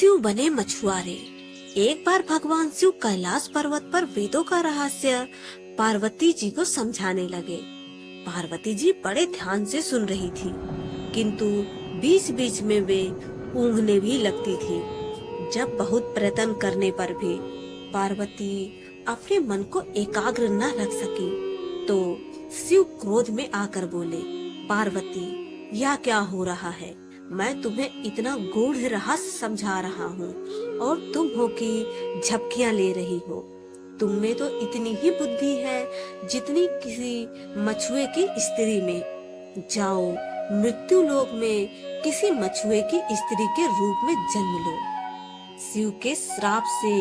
शिव बने मछुआरे। एक बार भगवान शिव कैलाश पर्वत पर वेदों का रहस्य पार्वती जी को समझाने लगे। पार्वती जी बड़े ध्यान से सुन रही थी, किंतु बीच बीच में वे ऊँघने भी लगती थी। जब बहुत प्रयत्न करने पर भी पार्वती अपने मन को एकाग्र न रख सकी, तो शिव क्रोध में आकर बोले, पार्वती, यह क्या हो रहा है? मैं तुम्हें इतना गूढ़ रहस्य समझा रहा हूँ और तुम हो कि झपकियाँ ले रही हो। तुम में तो इतनी ही बुद्धि है जितनी किसी मछुए की स्त्री में। जाओ, मृत्यु लोक में किसी मछुए की स्त्री के रूप में जन्म लो। शिव के श्राप से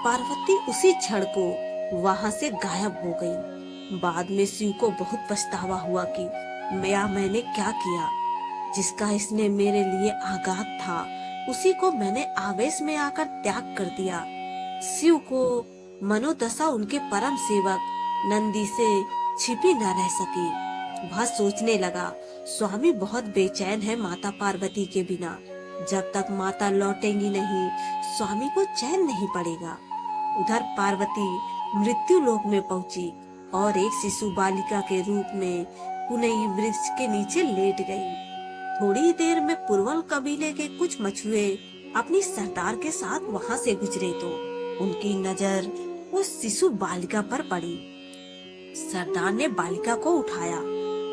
पार्वती उसी क्षण को वहां से गायब हो गई। बाद में शिव को बहुत पछतावा हुआ कि मैंने क्या किया। जिसका इसने मेरे लिए आघात था, उसी को मैंने आवेश में आकर त्याग कर दिया। शिव को मनोदशा उनके परम सेवक नंदी से छिपी न रह सकी। वह सोचने लगा, स्वामी बहुत बेचैन है माता पार्वती के बिना। जब तक माता लौटेंगी नहीं, स्वामी को चैन नहीं पड़ेगा। उधर पार्वती मृत्यु लोक में पहुंची और एक शिशु बालिका के रूप में पुनई वृक्ष के नीचे लेट गई। थोड़ी देर में पुरवल कबीले के कुछ मछुए अपनी सरदार के साथ वहां से गुजरे तो उनकी नजर उस शिशु बालिका पर पड़ी। सरदार ने बालिका को उठाया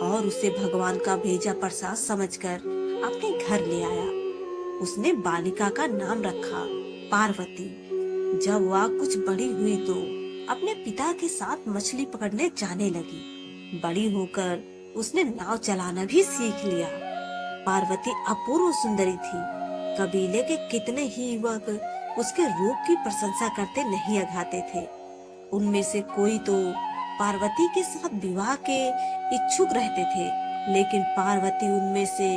और उसे भगवान का भेजा प्रसाद समझकर अपने घर ले आया। उसने बालिका का नाम रखा पार्वती। जब वह कुछ बड़ी हुई तो अपने पिता के साथ मछली पकड़ने जाने लगी। बड़ी होकर उसने नाव चलाना भी सीख लिया। पार्वती अपूर्व सुंदरी थी। कबीले के कितने ही युवक उसके रूप की प्रशंसा करते नहीं अघाते थे। उनमें से कोई तो पार्वती के साथ विवाह के इच्छुक रहते थे, लेकिन पार्वती उनमें से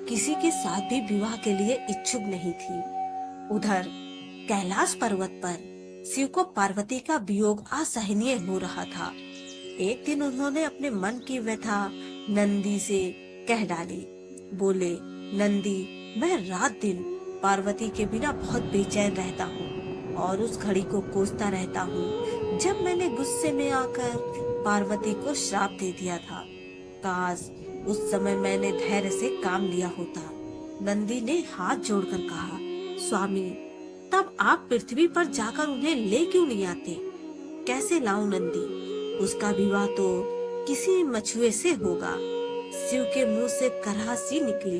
किसी के साथ भी विवाह के लिए इच्छुक नहीं थी। उधर कैलाश पर्वत पर शिव को पार्वती का वियोग असहनीय हो रहा था। एक दिन उन्होंने अपने मन की व्यथा नंदी से कह डाली। बोले, नंदी, मैं रात दिन पार्वती के बिना बहुत बेचैन रहता हूँ और उस घड़ी को कोसता रहता हूँ जब मैंने गुस्से में आकर पार्वती को श्राप दे दिया था। काश उस समय मैंने धैर्य से काम लिया होता। नंदी ने हाथ जोड़कर कहा, स्वामी, तब आप पृथ्वी पर जाकर उन्हें ले क्यों नहीं आते? कैसे लाऊं नंदी? उसका विवाह तो किसी मछुए से होगा। शिव के मुंह से कराह सी निकली।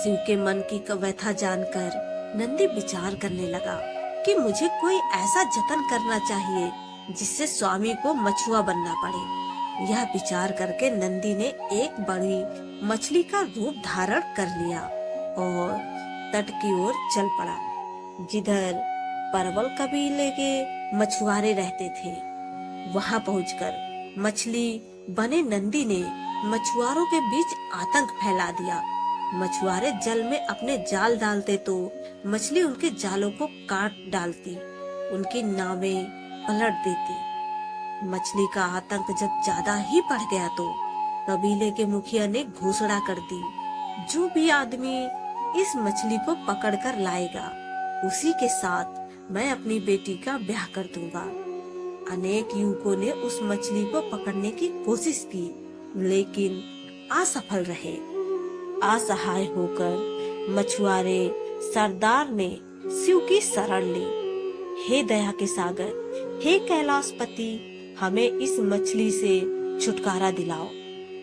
शिव के मन की व्यथा जानकर नंदी विचार करने लगा कि मुझे कोई ऐसा जतन करना चाहिए जिससे स्वामी को मछुआ बनना पड़े। यह विचार करके नंदी ने एक बड़ी मछली का रूप धारण कर लिया और तट की ओर चल पड़ा, जिधर परवल कबीले के मछुआरे रहते थे। वहां पहुंचकर मछली बने नंदी ने मछुआरों के बीच आतंक फैला दिया। मछुआरे जल में अपने जाल डालते तो मछली उनके जालों को काट डालती, उनकी नावें पलट देती। मछली का आतंक जब ज्यादा ही बढ़ गया तो कबीले के मुखिया ने घोषणा कर दी, जो भी आदमी इस मछली को पकड़कर लाएगा, उसी के साथ मैं अपनी बेटी का ब्याह कर दूंगा। अनेक युवकों ने उस मछली को पकड़ने की कोशिश की, लेकिन असफल रहे। असहाय होकर मछुआरे सरदार ने शिव की शरण ली। हे दया के सागर, हे कैलाशपति, हमें इस मछली से छुटकारा दिलाओ।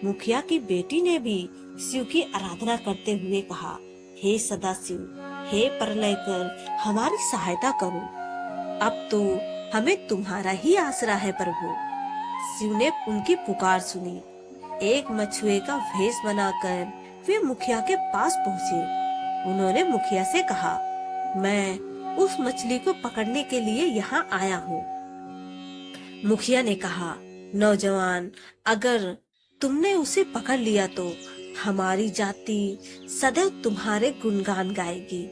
मुखिया की बेटी ने भी शिव की आराधना करते हुए कहा, हे सदाशिव, हे प्रलयकर, हमारी सहायता करो। अब तो हमें तुम्हारा ही आसरा है प्रभु। शिव ने उनकी पुकार सुनी। एक मछुए का भेष बनाकर वे मुखिया के पास पहुँचे। उन्होंने मुखिया से कहा, मैं उस मछली को पकड़ने के लिए यहाँ आया हूँ। मुखिया ने कहा, नौजवान, अगर तुमने उसे पकड़ लिया तो हमारी जाति सदैव तुम्हारे गुणगान गाएगी।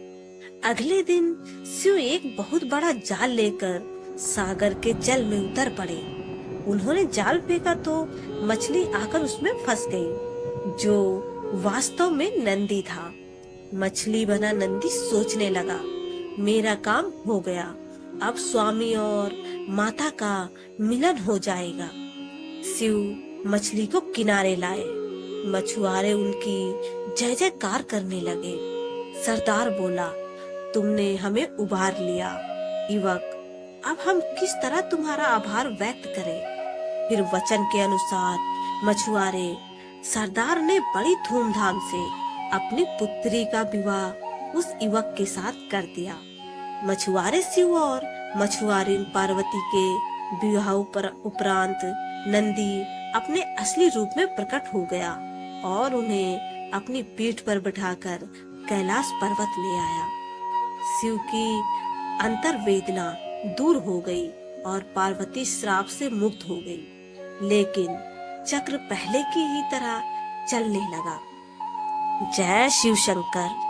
अगले दिन शिव एक बहुत बड़ा जाल लेकर सागर के जल में उतर पड़े। उन्होंने जाल फेंका तो मछली आकर उसमें फंस गई, जो वास्तव में नंदी था। मछली बना नंदी सोचने लगा, मेरा काम हो गया, अब स्वामी और माता का मिलन हो जाएगा। शिव मछली को किनारे लाए। मछुआरे उनकी जय जयकार करने लगे। सरदार बोला, तुमने हमें उबार लिया युवक, अब हम किस तरह तुम्हारा आभार व्यक्त करें। फिर वचन के अनुसार मछुआरे सरदार ने बड़ी धूमधाम से अपनी पुत्री का विवाह उस युवक के साथ कर दिया। मछुआरे शिव और मछुआरी पार्वती के विवाह उपरांत नंदी अपने असली रूप में प्रकट हो गया और उन्हें अपनी पीठ पर बिठाकर कैलाश पर्वत ले आया। शिव की अंतर्वेदना दूर हो गई और पार्वती श्राप से मुक्त हो गई, लेकिन चक्र पहले की ही तरह चलने लगा। जय शिव शंकर।